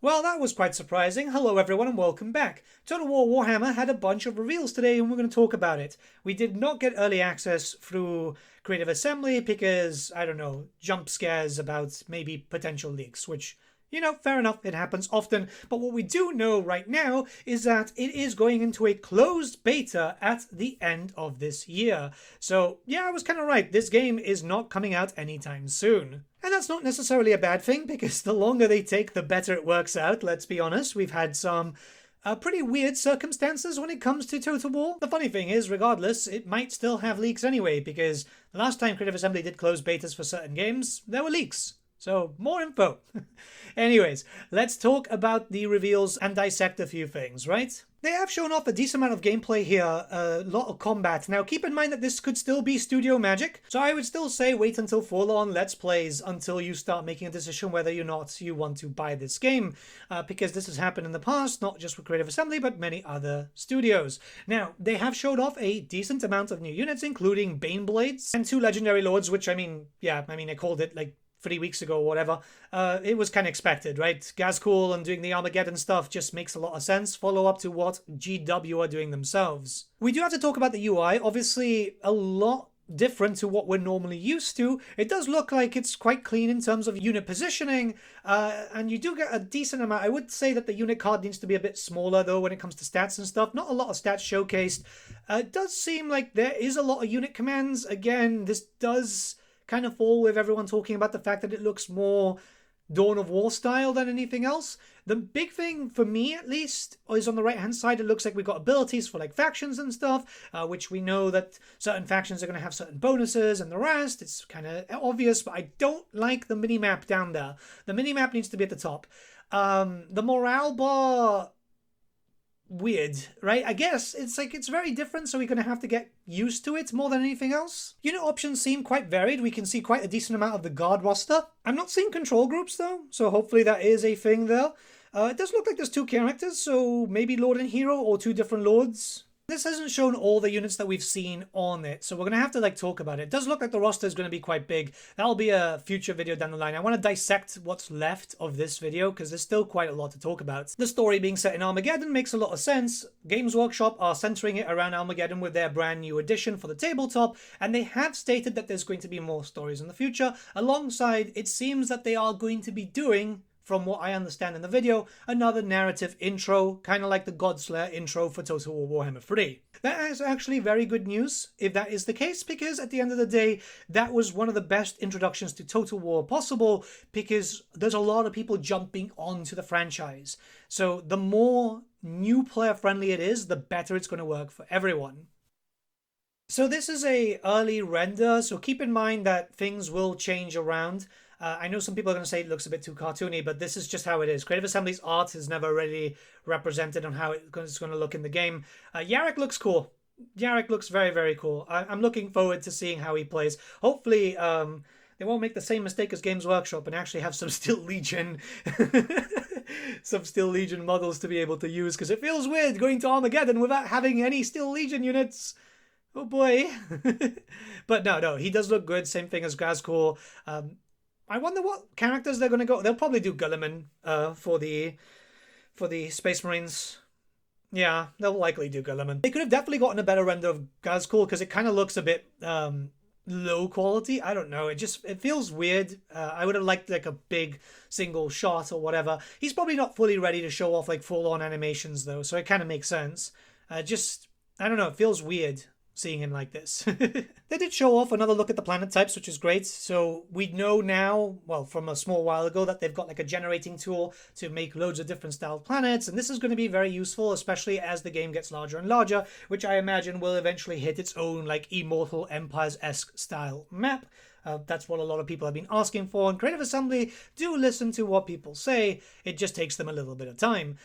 Well, that was quite surprising. Hello everyone and welcome back. Total War Warhammer had a bunch of reveals today and we're going to talk about it. We did not get early access through Creative Assembly because, I don't know, jump scares about maybe potential leaks, which, fair enough, it happens often. But what we do know right now is that it is going into a closed beta at the end of this year. So, yeah, I was kind of right. This game is not coming out anytime soon. And that's not necessarily a bad thing, because the longer they take, the better it works out, let's be honest. We've had some pretty weird circumstances when it comes to Total War. The funny thing is, regardless, it might still have leaks anyway, because the last time Creative Assembly did close betas for certain games, there were leaks. So, more info. Anyways, let's talk about the reveals and dissect a few things, right? They have shown off a decent amount of gameplay here, a lot of combat. Now, keep in mind that this could still be studio magic, so I would still say wait until full-on Let's Plays until you start making a decision whether or not you want to buy this game, because this has happened in the past, not just with Creative Assembly, but many other studios. Now, they have showed off a decent amount of new units, including Baneblades and 2 Legendary Lords, which, I called it, 3 weeks ago or whatever. It was kind of expected, right? Gazcool and doing the Armageddon stuff just makes a lot of sense. Follow up to what GW are doing themselves. We do have to talk about the UI. Obviously, a lot different to what we're normally used to. It does look like it's quite clean in terms of unit positioning, and you do get a decent amount. I would say that the unit card needs to be a bit smaller, though, when it comes to stats and stuff. Not a lot of stats showcased. It does seem like there is a lot of unit commands. Again, this does kind of fall with everyone talking about the fact that it looks more Dawn of War style than anything else. The big thing, for me at least, is on the right hand side. It looks like we've got abilities for factions and stuff, which we know that certain factions are going to have certain bonuses and the rest. It's kind of obvious, but I don't like the minimap down there. The minimap needs to be at the top. The morale bar, weird, right? I guess it's very different, so we're going to have to get used to it more than anything else. Unit options seem quite varied. We can see quite a decent amount of the guard roster. I'm not seeing control groups though, so hopefully that is a thing there. It does look like there's 2 characters, so maybe Lord and Hero or 2 different lords. This hasn't shown all the units that we've seen on it, so we're going to have to talk about it. It does look like the roster is going to be quite big. That'll be a future video down the line. I want to dissect what's left of this video because there's still quite a lot to talk about. The story being set in Armageddon makes a lot of sense. Games Workshop are centering it around Armageddon with their brand new edition for the tabletop, and they have stated that there's going to be more stories in the future. Alongside, it seems that they are going to be doing, from what I understand in the video, another narrative intro, kind of like the Godslayer intro for Total War Warhammer 3. That is actually very good news, if that is the case, because at the end of the day, that was one of the best introductions to Total War possible, because there's a lot of people jumping onto the franchise. So the more new player friendly it is, the better it's going to work for everyone. So this is a early render, so keep in mind that things will change around. I know some people are going to say it looks a bit too cartoony, but this is just how it is. Creative Assembly's art is never really represented on how it's going to look in the game. Yarrick looks cool. Yarrick looks very, very cool. I'm looking forward to seeing how he plays. Hopefully, they won't make the same mistake as Games Workshop and actually have some Steel Legion some Steel Legion models to be able to use, because it feels weird going to Armageddon without having any Steel Legion units. Oh boy. But no, he does look good. Same thing as Gazcool. I wonder what characters they're going to go. They'll probably do Gulliman for the Space Marines. Yeah, they'll likely do Gulliman. They could have definitely gotten a better render of Gazcool because it kind of looks a bit low quality. I don't know. It feels weird. I would have liked a big single shot or whatever. He's probably not fully ready to show off full-on animations though, so it kind of makes sense. I don't know. It feels weird seeing him like this. They did show off another look at the planet types, which is great. So we know now, well, from a small while ago, that they've got a generating tool to make loads of different style planets, and this is going to be very useful, especially as the game gets larger and larger, which I imagine will eventually hit its own Immortal Empires-esque style map. That's what a lot of people have been asking for, and Creative Assembly do listen to what people say. It just takes them a little bit of time.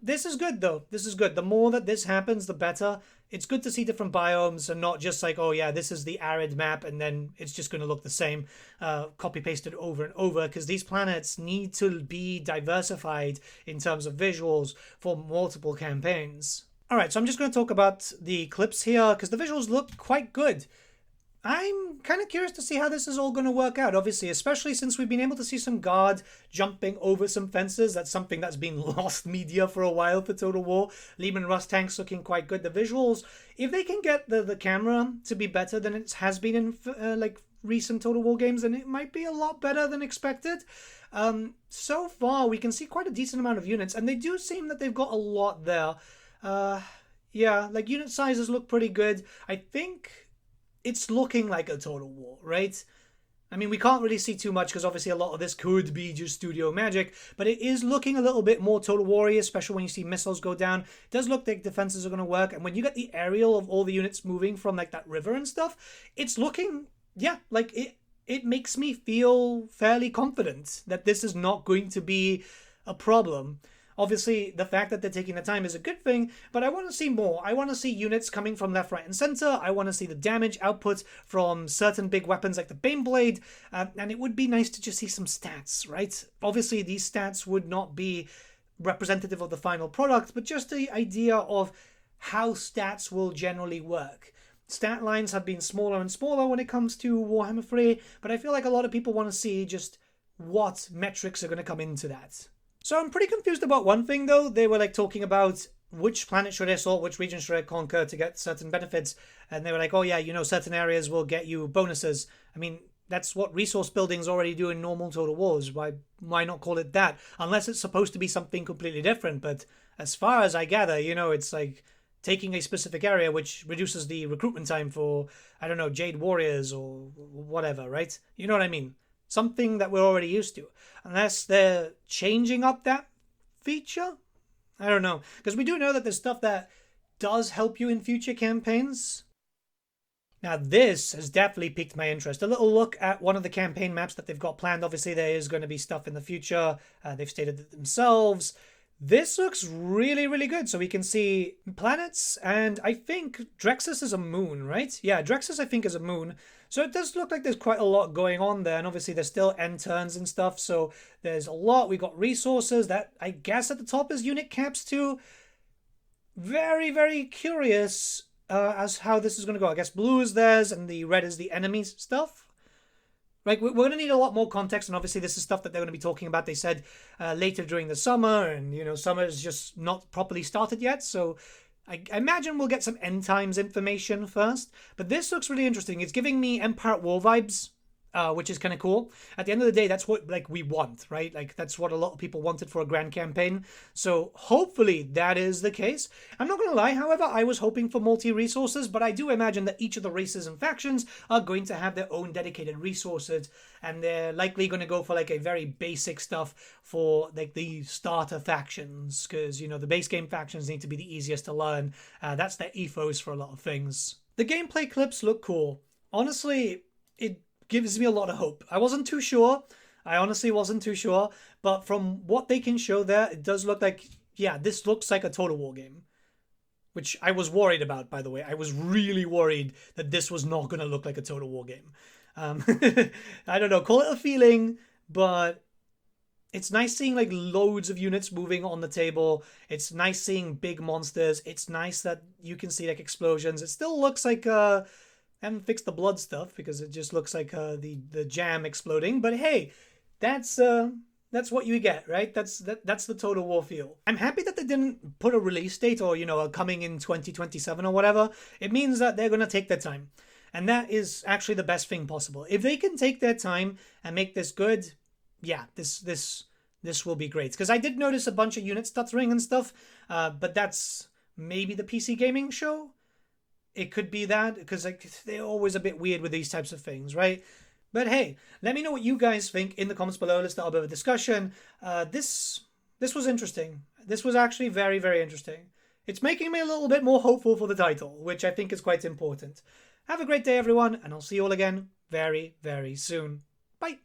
This is good, though. This is good. The more that this happens, the better. It's good to see different biomes and not just oh yeah, this is the arid map and then it's just going to look the same, copy-pasted over and over, because these planets need to be diversified in terms of visuals for multiple campaigns. Alright, so I'm just going to talk about the clips here, because the visuals look quite good. I'm kind of curious to see how this is all going to work out, obviously, especially since we've been able to see some guard jumping over some fences. That's something that's been lost media for a while for Total War. Lehman Russ tanks looking quite good. The visuals, if they can get the camera to be better than it has been in like recent Total War games, then it might be a lot better than expected. So far, we can see quite a decent amount of units, and they do seem that they've got a lot there. Yeah, like unit sizes look pretty good. I think it's looking like a Total War, right? I mean, we can't really see too much because obviously a lot of this could be just studio magic, but it is looking a little bit more Total War-y, especially when you see missiles go down. It does look like defenses are going to work, and when you get the aerial of all the units moving from like that river and stuff, it's looking, yeah, like it makes me feel fairly confident that this is not going to be a problem. Obviously, the fact that they're taking the time is a good thing, but I want to see more. I want to see units coming from left, right, and center. I want to see the damage output from certain big weapons like the Baneblade, and it would be nice to just see some stats, right? Obviously, these stats would not be representative of the final product, but just the idea of how stats will generally work. Stat lines have been smaller and smaller when it comes to Warhammer 3, but I feel like a lot of people want to see just what metrics are going to come into that. So I'm pretty confused about one thing, though. They were like talking about which planet should I assault, which region should I conquer to get certain benefits. And they were like, oh yeah, you know, certain areas will get you bonuses. I mean, that's what resource buildings already do in normal Total Wars. Why not call it that? Unless it's supposed to be something completely different. But as far as I gather, you know, it's like taking a specific area which reduces the recruitment time for, I don't know, Jade Warriors or whatever, right? You know what I mean? Something that we're already used to. Unless they're changing up that feature? I don't know. Because we do know that there's stuff that does help you in future campaigns. Now this has definitely piqued my interest. A little look at one of the campaign maps that they've got planned. Obviously there is going to be stuff in the future. They've stated it themselves. This looks really, really good. So we can see planets, and I think Drexus is a moon, right? Yeah, Drexus I think is a moon. So it does look like there's quite a lot going on there, and obviously there's still end turns and stuff, so there's a lot. We got resources. That, I guess at the top is unit caps too. Very, very curious as how this is going to go. I guess blue is theirs, and the red is the enemy's stuff. Right, we're going to need a lot more context, and obviously this is stuff that they're going to be talking about. They said later during the summer, and you know, summer is just not properly started yet, so I imagine we'll get some end times information first. But this looks really interesting. It's giving me Empire at War vibes, which is kind of cool. At the end of the day, that's what like we want, right? Like that's what a lot of people wanted for a grand campaign. So hopefully that is the case. I'm not going to lie, however, I was hoping for multi-resources, but I do imagine that each of the races and factions are going to have their own dedicated resources, and they're likely going to go for like a very basic stuff for like the starter factions, because you know the base game factions need to be the easiest to learn. That's their ethos for a lot of things. The gameplay clips look cool. Honestly, it gives me a lot of hope. I wasn't too sure. I honestly wasn't too sure. But from what they can show there, it does look like, yeah, this looks like a Total War game. Which I was worried about, by the way. I was really worried that this was not going to look like a Total War game. I don't know, call it a feeling, but it's nice seeing like loads of units moving on the table. It's nice seeing big monsters. It's nice that you can see like explosions. It still looks like I haven't fixed the blood stuff because it just looks like the jam exploding. But hey, that's what you get, right? That's the Total War feel. I'm happy that they didn't put a release date or, you know, coming in 2027 or whatever. It means that they're going to take their time. And that is actually the best thing possible. If they can take their time and make this good, yeah, this will be great. Because I did notice a bunch of units stuttering and stuff, but that's maybe the PC gaming show. It could be that, because like they're always a bit weird with these types of things, right? But hey, let me know what you guys think in the comments below. Let's start a bit of a discussion. This was interesting. This was actually very, very interesting. It's making me a little bit more hopeful for the title, which I think is quite important. Have a great day, everyone, and I'll see you all again very, very soon. Bye.